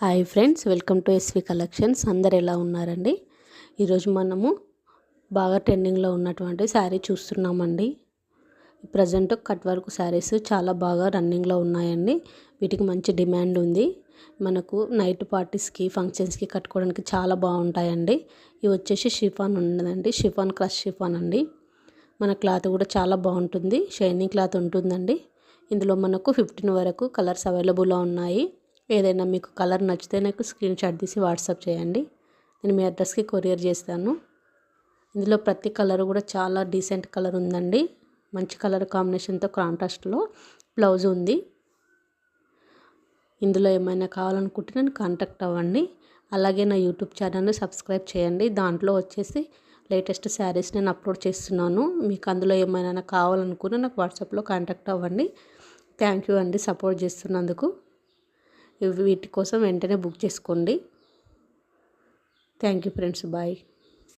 Hi friends, welcome to S V collections. అందరు ఎలా ఉన్నారండి? ఈరోజు మనము బాగా ట్రెండింగ్లో ఉన్నటువంటి శారీ చూస్తున్నామండి. ప్రజెంట్ కట్ వర్క్ శారీస్ చాలా బాగా రన్నింగ్లో ఉన్నాయండి. వీటికి మంచి డిమాండ్ ఉంది. మనకు నైట్ పార్టీస్కి, ఫంక్షన్స్కి కట్టుకోవడానికి చాలా బాగుంటాయండి. ఇవి వచ్చేసి షిఫాన్ ఉన్నదండి, షిఫాన్ క్రష్ షిఫాన్ అండి. మన క్లాత్ కూడా చాలా బాగుంటుంది, షైనింగ్ క్లాత్ ఉంటుందండి. ఇందులో మనకు 15 వరకు కలర్స్ అవైలబుల్లో ఉన్నాయి. ఏదైనా మీకు కలర్ నచ్చితే నాకు స్క్రీన్ షాట్ తీసి వాట్సాప్ చేయండి, నేను మీ అడ్రస్కి కొరియర్ చేస్తాను. ఇందులో ప్రతి కలర్ కూడా చాలా డీసెంట్ కలర్ ఉందండి. మంచి కలర్ కాంబినేషన్తో కాంట్రాస్ట్లో బ్లౌజ్ ఉంది. ఇందులో ఏమైనా కావాలనుకుంటే నేను కాంటాక్ట్ అవ్వండి. అలాగే నా యూట్యూబ్ ఛానల్ని సబ్స్క్రైబ్ చేయండి. దాంట్లో వచ్చేసి లేటెస్ట్ శారీస్ నేను అప్లోడ్ చేస్తున్నాను. మీకు అందులో ఏమైనా కావాలనుకున్నా నాకు వాట్సాప్లో కాంటాక్ట్ అవ్వండి. థ్యాంక్ యూ అండి సపోర్ట్ చేస్తున్నందుకు. వీటి కోసం వెంటనే బుక్ చేసుకోండి. Thank you friends, bye.